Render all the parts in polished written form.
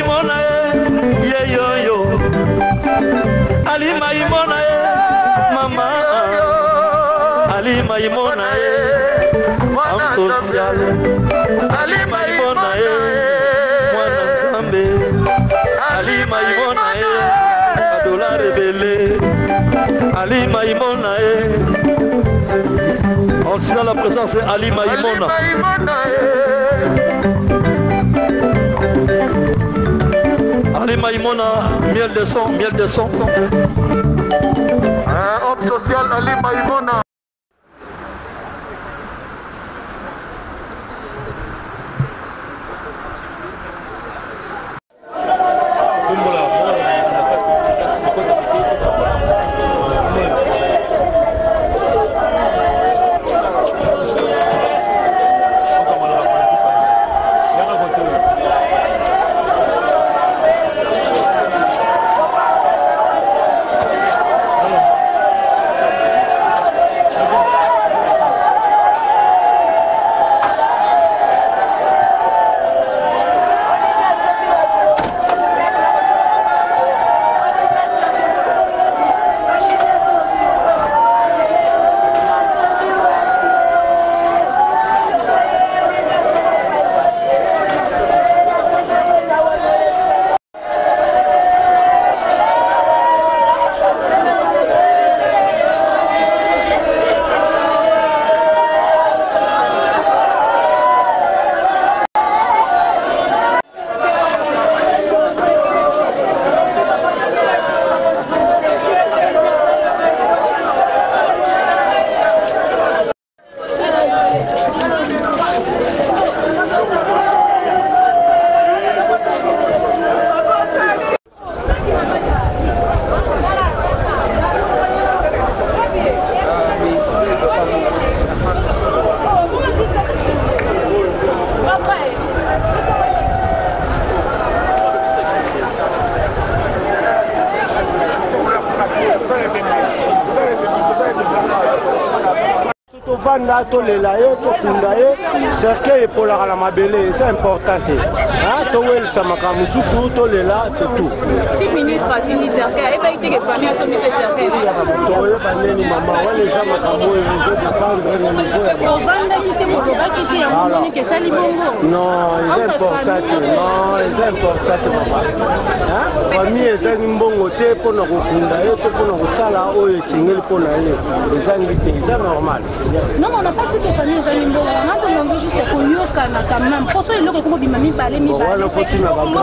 Maimona ye yo yo Ali Maimona ye mama Ali Maimona ye am social Ali Maimona ye mwana Nzambe Ali Maimona ye adola rebelle Ali Maimona ye on signale la présence de Ali Maimona Ali Maimona, miel de son, miel de son. Homme social Ali Maimona. Vanda to lelaye to kundaye cercle pour la mabele c'est important to wel samaka mususu to lela c'est tout si ministre a dit cercle et pas été que famille a son cercle to yo baneni mama wale samaka moyo zo dépendre na niveau ya vanda kite mo ba kite ya moni que sali bongo non c'est important mama famille ezangi mbongo te pona kokunda ye to pona kosala oyo esengeli pona ye ezangi te eza normal. Non, on n'a pas dit que famille est limbo. On a demandé juste que Yoka n'a quand même. Pour ça, il y a comme Bimami Balé, mi Balé. Faut tout na grand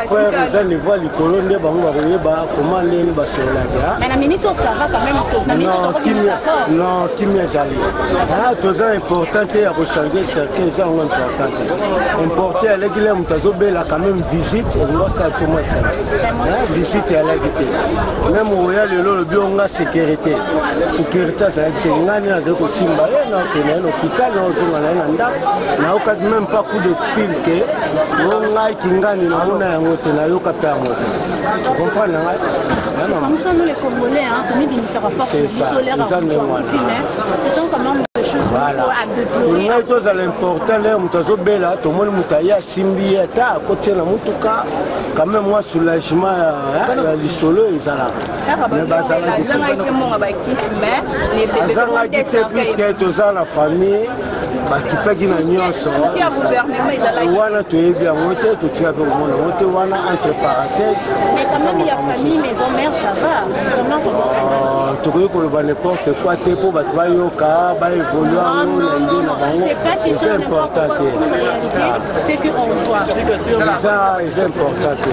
frère, les gens ne voient les colons de Bango Aroyeba, comment les Bassola. Mais la minute, ça va quand même. Non, qui m'y est allé. Tout ça important, il y a changer certains gens importants. Importer à l'église, Mutazobe, là quand même visite, et moi, ça fait moi ça. Visite à l'église. Même au Royal, le bio, sécurité. Sécurité, ça a été ngani azeko simba et na tena l'hôpital na ozonga na nda na okat même pas coup de fil que ngai kingani na mona yango tena yoka pe yango tu comprends na ngai comme ça nous les Congolais hein comme ils disent ça force solaire ce sont quand même des choses voilà ngai to za l'important là mutazo bela to moni mutaya simbi eta côté na mutuka quand même moi soulagement ya lisolo ezala mais bazala azanga gite puisque toza la famille bakipaki na nyonso wana toyebi yango te totia pe komona yango te wana entre parenthèses mais quand même il y a famille maison mère ça va tokoki koloba n'importe quoi te mpo bato bayoka baévolue yango na ide na bango eza important te eza important te.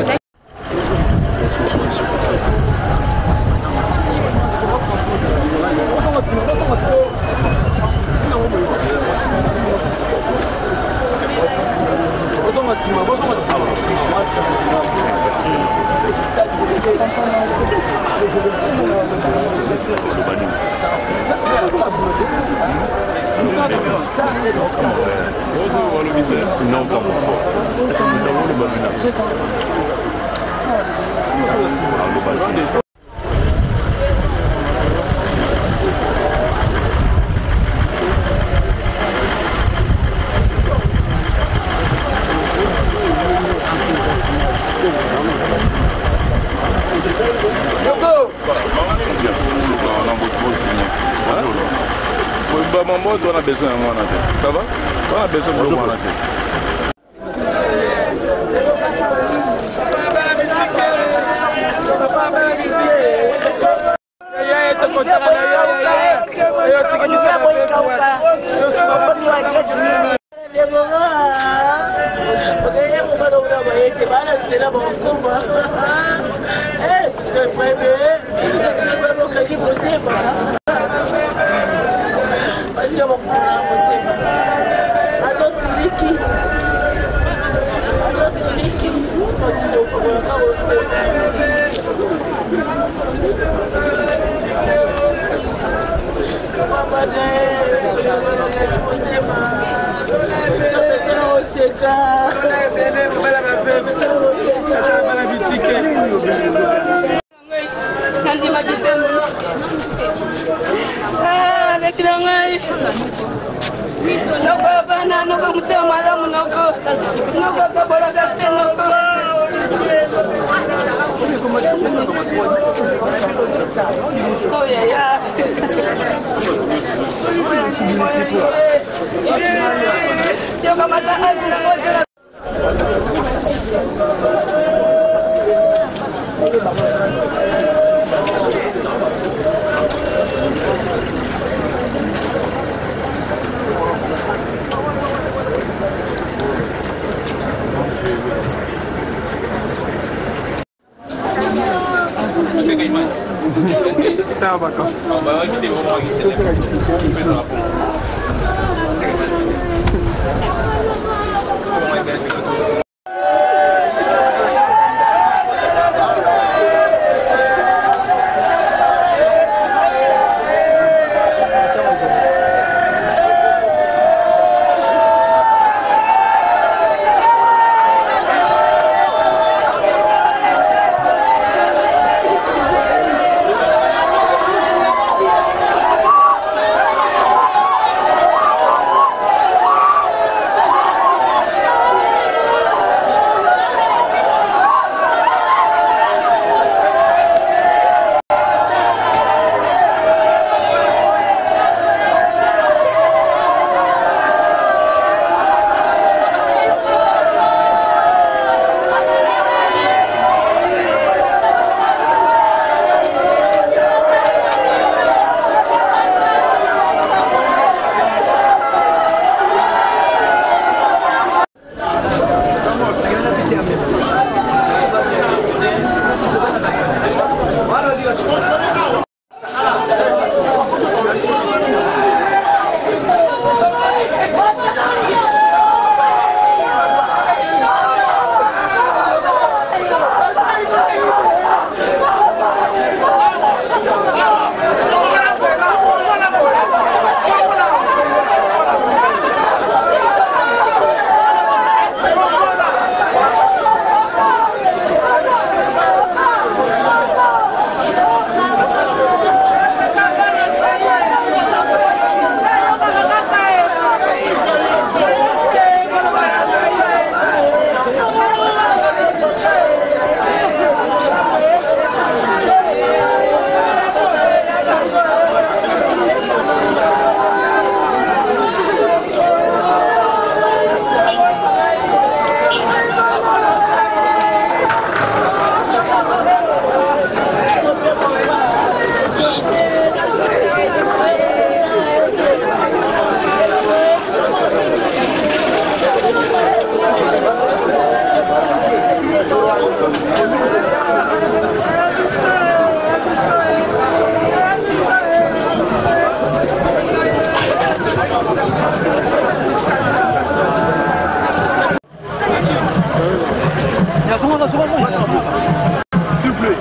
Non, pas pote, on a besoin de moi. Ça va? On a besoin de moi. C'était en vacances. S'il vous plaît.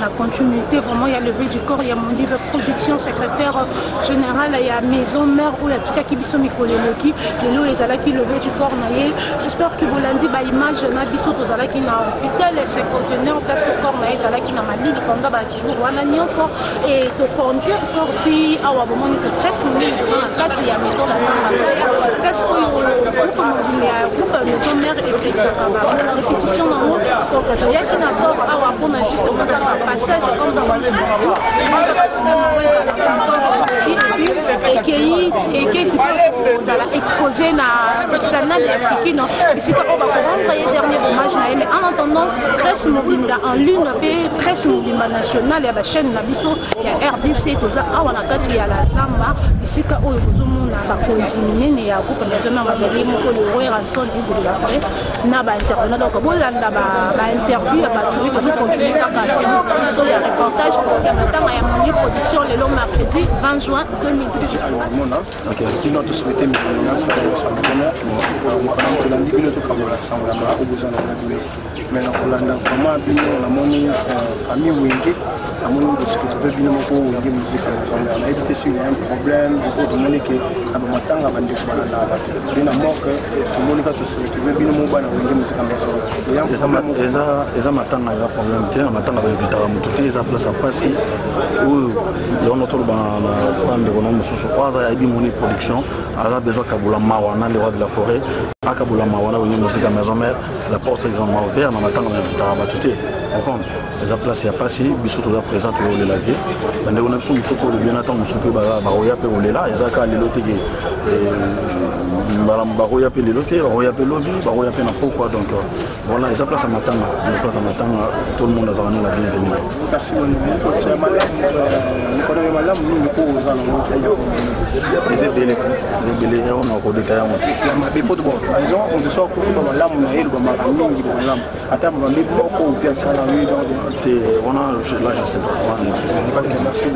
La continuité, vraiment, il y a levé du corps, il y a mon livre production, secrétaire général, il y a maison mère où il y a Tika Kibiso Mikoleloki, les lots et Alaki levé du corps. J'espère que vous l'avez dit, l'image de Nabiso, aux Alaki na hôpital, et ses conteneurs, place le corps, mais Alaki na Mali, le combat, toujours, on a et de conduire, corti, à Wabomoni, de 13 000, dans la 4, il y a maison, la place où il y a groupe maison mère et la répétition en haut, donc il y a qui n'abord à Wabon, justement, passage comme dans le et qui est exposé dans l'esplanade africaine. Ici, on va rendre les derniers hommages. Mais en attendant, presse mobile en lune, presse mobile nationale, il y a la chaîne Nabiso, il y a RDC, tout ça. Il y a la Zamba. Ici, on va continuer. Il y a un groupe de gens qui ont été rançon de la forêt. On va intervenir. Donc, on va interview, on va continuer à il y a un reportage, il y a maintenant une production le long mercredi 20 juin 2018. Ok, sinon tu souhaitais me prononcer sur mais comment famille Wenge, parce que tu veux bien Wenge musique on a évité s'il y a un problème, il faut demander que à matin avant de faire la bien à mort que tout le monde va te souhaiter tu veux bien Wenge musique eza matanga ya problème te matanga ba invitera mututi eza place à passer où on autour ba bande kono mususu kwaza ya bimoni production a besoin kabula mawana le roi de la forêt akabula mawana Wenge musique à maison mère la porte est grandement ouverte na matanga ba invitera mututi comprendre eza place ya passer biso to présente yo la vie bande on a besoin musuko le bien attend musuko ba roya pe olela eza ka lelo tege baroya pe lelo te baroya pe lobby baroya pe na pourquoi donc voilà eza place à matanga tout le monde a la bienvenue. Merci beaucoup. C'est madame Nicolas madame nous pour aux gens les belé on a encore détaillé mais pas de bon disons on se sort pour dans la on a eu le marami dans la attends on est beaucoup bien ça là on a là je sais pas merci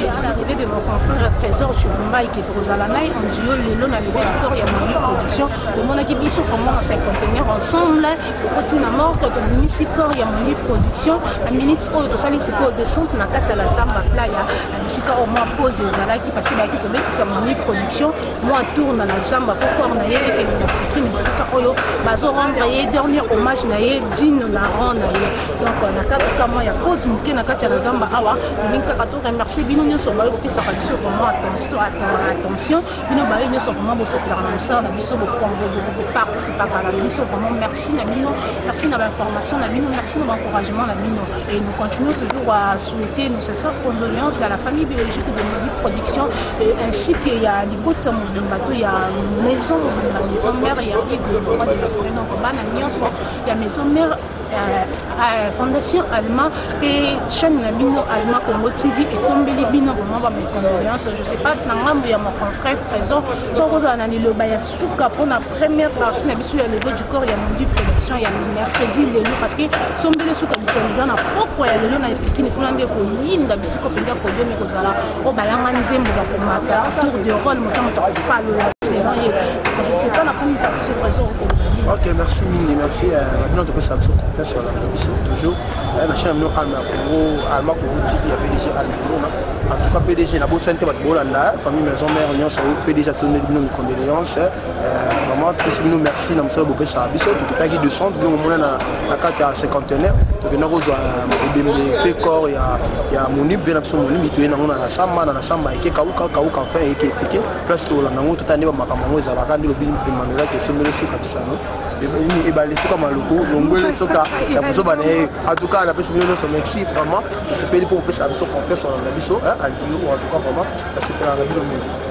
à l'arrivée de mon confrère trésor Chumba qui est Rosalanaï on dit le long à lever du corps il y a Monique Production. On a qui biso vraiment dans 5 conteneurs ensemble. Au petit na mort que le municipal ya Monique Production. La minute au de sali c'est de centre na kata la zamba playa. La bisika au moins pose ezalaki parce que ba ki tombe sur Monique Production. Moi tourne na zamba pour corps na ye et na fiki bisika oyo bazo rendre ye dernier hommage na ye digne la rendre ye. Donc na kata kama ya pose muke na kata la zamba awa. Ninka kato remercier bino nyonso ba ko pesa biso vraiment attention. Bino ba nyonso vraiment bo se faire na ça na biso bo participer à la biso vraiment merci na bino, merci na l'information na bino, merci na l'encouragement na bino et nous continuons toujours à souhaiter nos sincères condoléances à la famille biologique de Monique Production ainsi qu'il y a Libota Mobimbato, il y a maison mère, il y a le roi de la forêt donc il y a maison mère Fondation Alma et chaîne Nabino Alma Congo TV et Tombeli Bino vraiment mes condoléances. Je sais pas, il y a mon confrère présent. Soit vous en allez le Bayasuka pour la première partie, il y a le levé du corps, il y a mon production, il y a le mercredi, le loup parce que son bel souka bisoniza na pourquoi il y a le loup na fikini pour l'ande ko yinda bisiko pendia ko de mais kozala o bayanga nzembo ba ko mata tour de rôle motam to pas le c'est rien. Je sais pas la première partie c'est présent. Ok, merci Mini, merci. Maintenant, on peut savoir ce qu'on fait sur la télévision toujours. La chaîne Alma Congo TV, il y a PDG Alma. En tout cas, PDG, la bonne santé, la famille Maison Mère, Union, PDG a tourné nos condoléances. Vraiment, merci. Nous sommes beaucoup sur la biso. Tout le de centre, nous sommes à 4 cinquantenaire. Nous sommes à corps, il y a Monique, il y a Monique, il y a Samba, il y a Kauka, enfin, il y a Fiki. Place tout le monde, tout le monde, il y a le bilan de Manuela qui est semé aussi comme ça. Et bien, les soka maluku, les soka, la personne, en tout cas, la personne, merci vraiment. Je sais pas pour faire ça, qu'on fait sur la biso, à Lyon, en tout cas, vraiment, c'est pas la vie.